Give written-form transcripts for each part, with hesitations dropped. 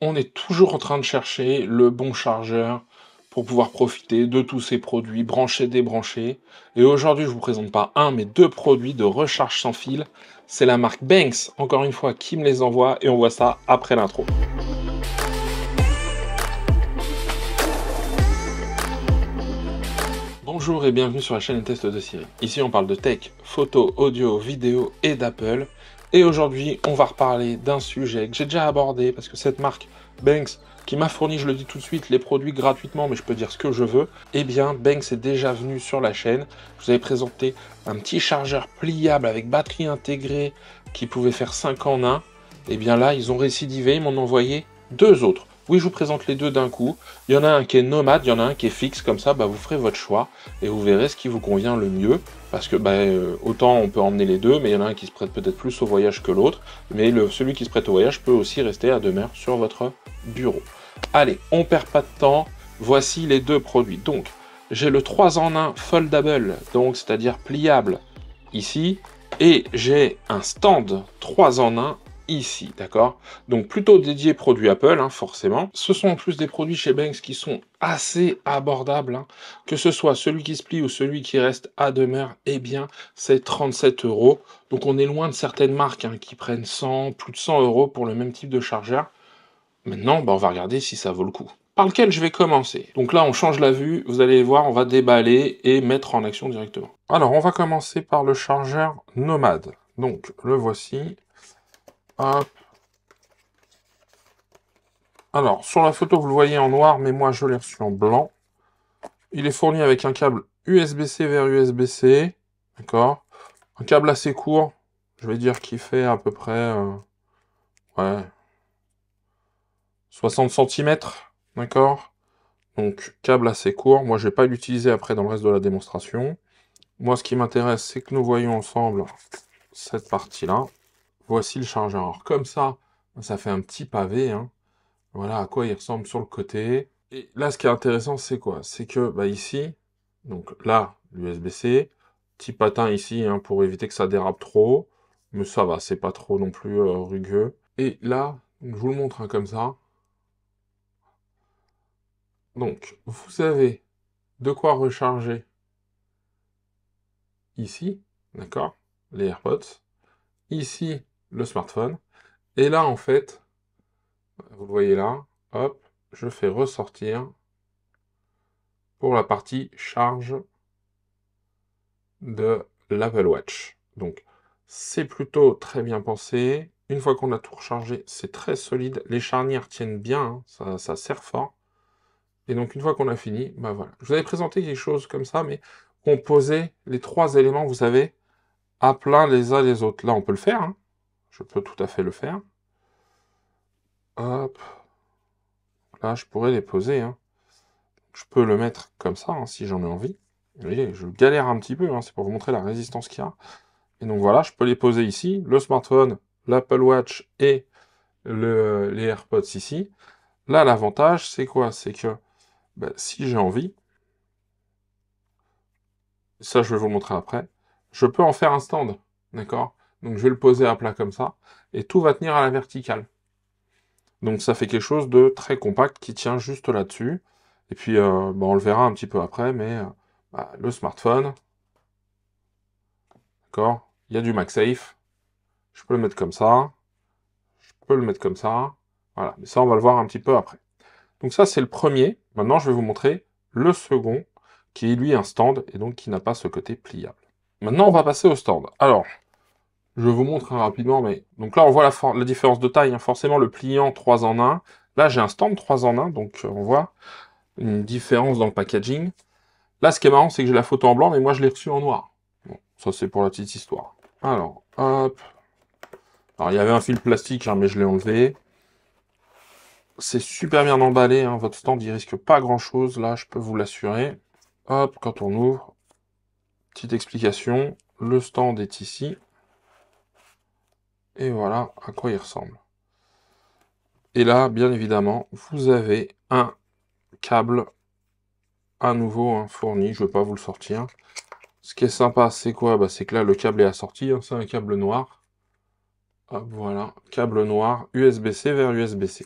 On est toujours en train de chercher le bon chargeur pour pouvoir profiter de tous ces produits branchés, débranchés. Et aujourd'hui, je vous présente pas un, mais deux produits de recharge sans fil. C'est la marque Banks, encore une fois, qui me les envoie et on voit ça après l'intro. Bonjour et bienvenue sur la chaîne Test de Siri. Ici, on parle de tech, photo, audio, vidéo et d'Apple. Et aujourd'hui, on va reparler d'un sujet que j'ai déjà abordé parce que cette marque Banks, qui m'a fourni, je le dis tout de suite, les produits gratuitement, mais je peux dire ce que je veux, eh bien, Banks est déjà venu sur la chaîne. Je vous avais présenté un petit chargeur pliable avec batterie intégrée qui pouvait faire 5 en 1. Eh bien là, ils ont récidivé, ils m'en ont envoyé deux autres. Oui, je vous présente les deux d'un coup. Il y en a un qui est nomade, il y en a un qui est fixe, comme ça, vous ferez votre choix et vous verrez ce qui vous convient le mieux. Parce que autant on peut emmener les deux, mais il y en a un qui se prête peut-être plus au voyage que l'autre. Mais celui qui se prête au voyage peut aussi rester à demeure sur votre bureau. Allez, on perd pas de temps. Voici les deux produits. Donc, j'ai le 3 en 1 foldable, donc c'est-à-dire pliable ici. Et j'ai un stand 3 en 1 ici, d'accord? Donc plutôt dédié produit Apple, forcément. Ce sont en plus des produits chez Banks qui sont assez abordables, que ce soit celui qui se plie ou celui qui reste à demeure, eh bien, c'est 37 €. Donc on est loin de certaines marques qui prennent 100, plus de 100 € pour le même type de chargeur. Maintenant, on va regarder si ça vaut le coup. Par lequel je vais commencer. Donc là, on change la vue, vous allez voir, on va déballer et mettre en action directement. Alors, on va commencer par le chargeur Nomade. Donc, le voici. Hop. Alors, sur la photo, vous le voyez en noir, mais moi, je l'ai reçu en blanc. Il est fourni avec un câble USB-C vers USB-C. D'accord. Un câble assez court. Je vais dire qu'il fait à peu près... ouais, 60 cm. D'accord. Donc, câble assez court. Moi, je ne vais pas l'utiliser après dans le reste de la démonstration. Moi, ce qui m'intéresse, c'est que nous voyons ensemble cette partie-là. Voici le chargeur. Alors, comme ça fait un petit pavé. Voilà à quoi il ressemble sur le côté. Et là, ce qui est intéressant, c'est quoi? C'est que ici, donc là, l'USB-C, petit patin ici pour éviter que ça dérape trop. Mais ça va, c'est pas trop non plus rugueux. Et là, je vous le montre comme ça. Donc, vous avez de quoi recharger ici, d'accord, les AirPods, ici le smartphone, et là en fait, vous le voyez là, hop, je fais ressortir pour la partie charge de l'Apple Watch. Donc c'est plutôt très bien pensé. Une fois qu'on a tout rechargé, c'est très solide. Les charnières tiennent bien, ça serre fort. Et donc une fois qu'on a fini, voilà. Je vous avais présenté quelque chose comme ça, mais on posait les trois éléments, vous savez, à plat les uns les autres. Là, on peut le faire. Je peux tout à fait le faire. Hop. Là, je pourrais les poser. Je peux le mettre comme ça, si j'en ai envie. Vous voyez, je galère un petit peu, c'est pour vous montrer la résistance qu'il y a. Et donc voilà, je peux les poser ici, le smartphone, l'Apple Watch et les AirPods ici. Là, l'avantage, c'est quoi? C'est que si j'ai envie, ça je vais vous montrer après, je peux en faire un stand, d'accord? Donc je vais le poser à plat comme ça, et tout va tenir à la verticale. Donc ça fait quelque chose de très compact qui tient juste là-dessus. Et puis on le verra un petit peu après, mais le smartphone, d'accord, il y a du MagSafe. Je peux le mettre comme ça. Je peux le mettre comme ça. Voilà, mais ça on va le voir un petit peu après. Donc ça c'est le premier. Maintenant je vais vous montrer le second, qui est lui un stand, et donc qui n'a pas ce côté pliable. Maintenant on va passer au stand. Alors, je vous montre rapidement, mais donc là on voit la différence de taille, forcément le pliant 3 en 1. Là j'ai un stand 3 en 1, donc on voit une différence dans le packaging. Là ce qui est marrant c'est que j'ai la photo en blanc, mais moi je l'ai reçu en noir. Bon, ça c'est pour la petite histoire. Alors, hop. Alors il y avait un fil plastique, mais je l'ai enlevé. C'est super bien emballé, votre stand il risque pas grand chose, là je peux vous l'assurer. Hop, quand on ouvre, petite explication, le stand est ici. Et voilà à quoi il ressemble. Et là, bien évidemment, vous avez un câble à nouveau fourni, je ne vais pas vous le sortir. Ce qui est sympa, c'est quoi? C'est que là, le câble est assorti, c'est un câble noir. Hop, voilà, câble noir, USB-C vers USB-C.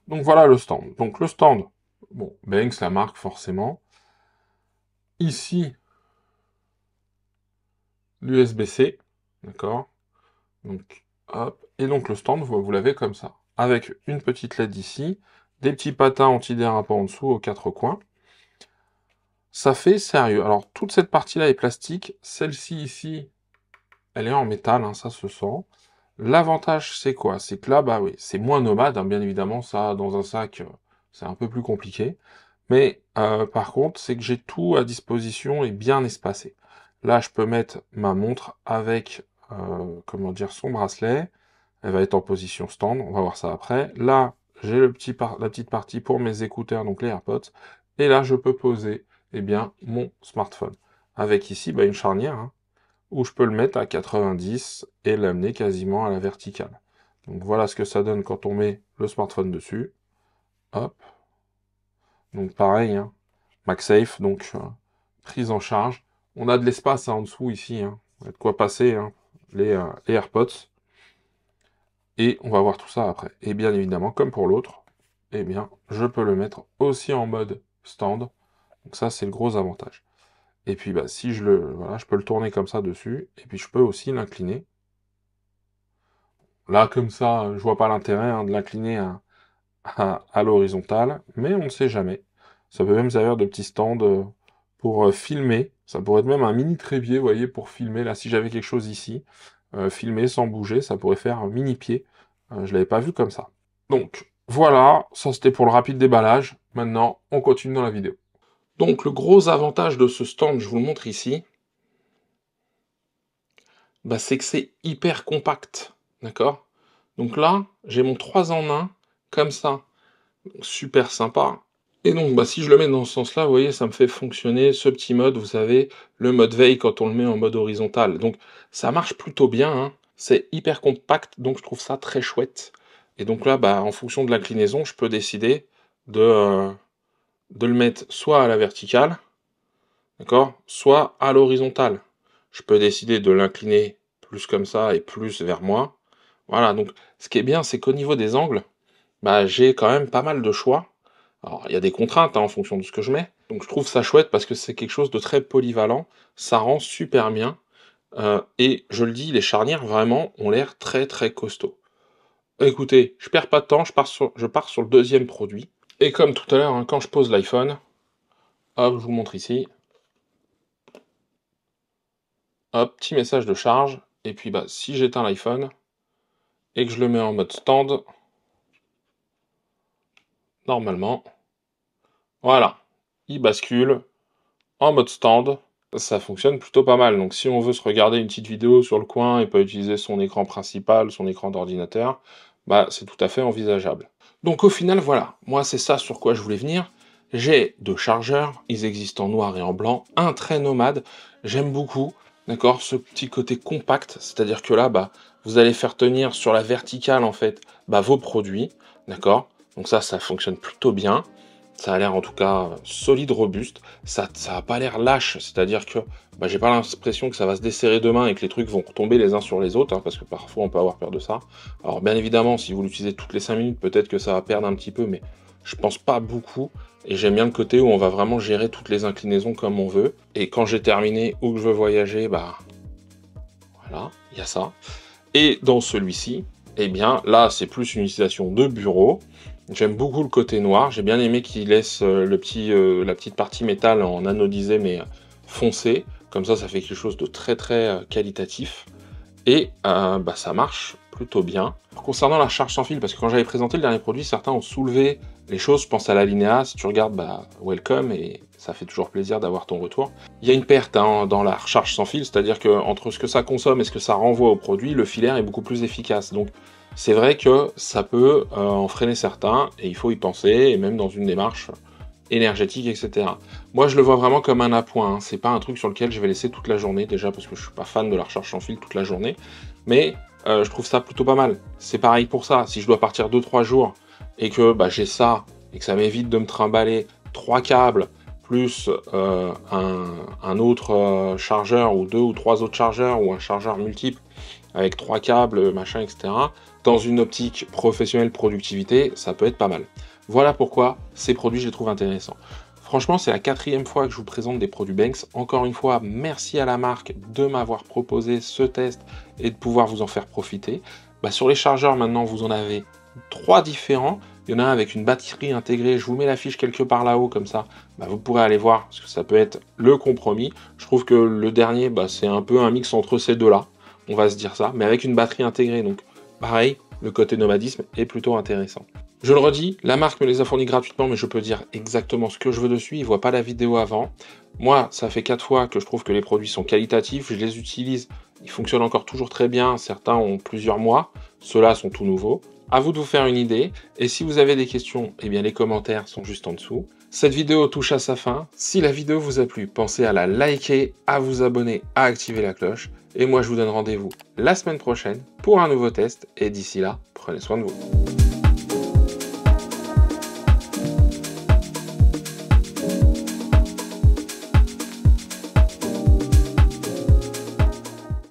Donc voilà le stand. Donc le stand, bon, Banks, la marque forcément. Ici, l'USB-C, d'accord? Donc, hop. Et donc le stand, vous l'avez comme ça. Avec une petite LED ici, des petits patins antidérapants en dessous aux quatre coins. Ça fait sérieux. Alors, toute cette partie-là est plastique. Celle-ci ici, elle est en métal, hein, ça se sent. L'avantage, c'est quoi? C'est que là, bah oui, c'est moins nomade, hein, bien évidemment, ça, dans un sac, c'est un peu plus compliqué. Mais par contre, c'est que j'ai tout à disposition et bien espacé. Là, je peux mettre ma montre avec, comment dire, son bracelet. Elle va être en position stand, on va voir ça après. Là, j'ai la petite partie pour mes écouteurs, donc les AirPods. Et là, je peux poser, eh bien, mon smartphone. Avec ici, bah, une charnière, hein, où je peux le mettre à 90 et l'amener quasiment à la verticale. Donc voilà ce que ça donne quand on met le smartphone dessus. Hop. Donc pareil, hein, MagSafe, donc prise en charge. On a de l'espace, hein, en dessous ici, hein. On a de quoi passer, hein, les AirPods. Et on va voir tout ça après. Et bien évidemment, comme pour l'autre, eh bien, je peux le mettre aussi en mode stand. Donc ça, c'est le gros avantage. Et puis, bah, si voilà, je peux le tourner comme ça dessus. Et puis, je peux aussi l'incliner. Là, comme ça, je vois pas l'intérêt, hein, de l'incliner à l'horizontale. Mais on ne sait jamais. Ça peut même servir de petit stand pour filmer. Ça pourrait être même un mini trépied, vous voyez, pour filmer. Là, si j'avais quelque chose ici, filmer sans bouger, ça pourrait faire un mini pied. Je l'avais pas vu comme ça. Donc, voilà, ça c'était pour le rapide déballage. Maintenant, on continue dans la vidéo. Donc, le gros avantage de ce stand, je vous le montre ici, bah, c'est que c'est hyper compact, d'accord? Donc là, j'ai mon 3 en 1, comme ça, super sympa. Et donc, bah, si je le mets dans ce sens-là, vous voyez, ça me fait fonctionner ce petit mode, vous savez, le mode veille quand on le met en mode horizontal. Donc, ça marche plutôt bien, hein. C'est hyper compact, donc je trouve ça très chouette. Et donc là, bah, en fonction de l'inclinaison, je peux décider de le mettre soit à la verticale, d'accord, soit à l'horizontale. Je peux décider de l'incliner plus comme ça et plus vers moi. Voilà, donc ce qui est bien, c'est qu'au niveau des angles, bah, j'ai quand même pas mal de choix. Alors, il y a des contraintes, hein, en fonction de ce que je mets. Donc je trouve ça chouette parce que c'est quelque chose de très polyvalent. Ça rend super bien. Et je le dis, les charnières, vraiment, ont l'air très très costauds. Écoutez, je perds pas de temps, je pars sur le deuxième produit. Et comme tout à l'heure, hein, quand je pose l'iPhone, hop, je vous montre ici. Hop, petit message de charge. Et puis bah, si j'éteins l'iPhone et que je le mets en mode stand, normalement, voilà, il bascule en mode stand. Ça fonctionne plutôt pas mal. Donc si on veut se regarder une petite vidéo sur le coin et pas utiliser son écran principal, son écran d'ordinateur, bah c'est tout à fait envisageable. Donc au final, voilà, moi c'est ça sur quoi je voulais venir. J'ai deux chargeurs, ils existent en noir et en blanc, un très nomade, j'aime beaucoup, d'accord, ce petit côté compact, c'est-à-dire que là, bah, vous allez faire tenir sur la verticale, en fait, bah, vos produits, d'accord, donc ça fonctionne plutôt bien. Ça a l'air en tout cas solide, robuste. Ça a pas l'air lâche, c'est-à-dire que bah, j'ai pas l'impression que ça va se desserrer demain et que les trucs vont tomber les uns sur les autres, hein, parce que parfois on peut avoir peur de ça. Alors bien évidemment, si vous l'utilisez toutes les 5 minutes, peut-être que ça va perdre un petit peu, mais je pense pas beaucoup. Et j'aime bien le côté où on va vraiment gérer toutes les inclinaisons comme on veut. Et quand j'ai terminé ou que je veux voyager, bah voilà, il y a ça. Et dans celui-ci, eh bien là c'est plus une utilisation de bureau. J'aime beaucoup le côté noir, j'ai bien aimé qu'il laisse la petite partie métal en anodisé mais foncé, comme ça fait quelque chose de très très qualitatif, et bah, ça marche plutôt bien. Concernant la charge sans fil, parce que quand j'avais présenté le dernier produit, certains ont soulevé les choses, je pense à l'alinéa, si tu regardes, bah, welcome, et ça fait toujours plaisir d'avoir ton retour. Il y a une perte, hein, dans la recharge sans fil, c'est-à-dire que entre ce que ça consomme et ce que ça renvoie au produit, le filaire est beaucoup plus efficace. Donc c'est vrai que ça peut en freiner certains, et il faut y penser, et même dans une démarche énergétique, etc. Moi, je le vois vraiment comme un appoint, hein. C'est pas un truc sur lequel je vais laisser toute la journée, déjà parce que je suis pas fan de la recharge sans fil toute la journée, mais je trouve ça plutôt pas mal. C'est pareil pour ça, si je dois partir 2-3 jours, et que bah, j'ai ça, et que ça m'évite de me trimballer 3 câbles, plus un autre chargeur, ou 2 ou 3 autres chargeurs, ou un chargeur multiple, avec 3 câbles, machin, etc. Dans une optique professionnelle productivité, ça peut être pas mal. Voilà pourquoi ces produits, je les trouve intéressants. Franchement, c'est la 4e fois que je vous présente des produits Banks. Encore une fois, merci à la marque de m'avoir proposé ce test et de pouvoir vous en faire profiter. Sur les chargeurs, maintenant, vous en avez 3 différents. Il y en a un avec une batterie intégrée. Je vous mets la fiche quelque part là-haut, comme ça, vous pourrez aller voir, parce que ça peut être le compromis. Je trouve que le dernier, c'est un peu un mix entre ces deux-là. On va se dire ça, mais avec une batterie intégrée. Donc, pareil, le côté nomadisme est plutôt intéressant. Je le redis, la marque me les a fournis gratuitement, mais je peux dire exactement ce que je veux dessus. Ils ne voient pas la vidéo avant. Moi, ça fait 4 fois que je trouve que les produits sont qualitatifs. Je les utilise. Ils fonctionnent encore toujours très bien. Certains ont plusieurs mois. Ceux-là sont tout nouveaux. À vous de vous faire une idée. Et si vous avez des questions, les commentaires sont juste en dessous. Cette vidéo touche à sa fin. Si la vidéo vous a plu, pensez à la liker, à vous abonner, à activer la cloche. Et moi, je vous donne rendez-vous la semaine prochaine pour un nouveau test. Et d'ici là, prenez soin de vous.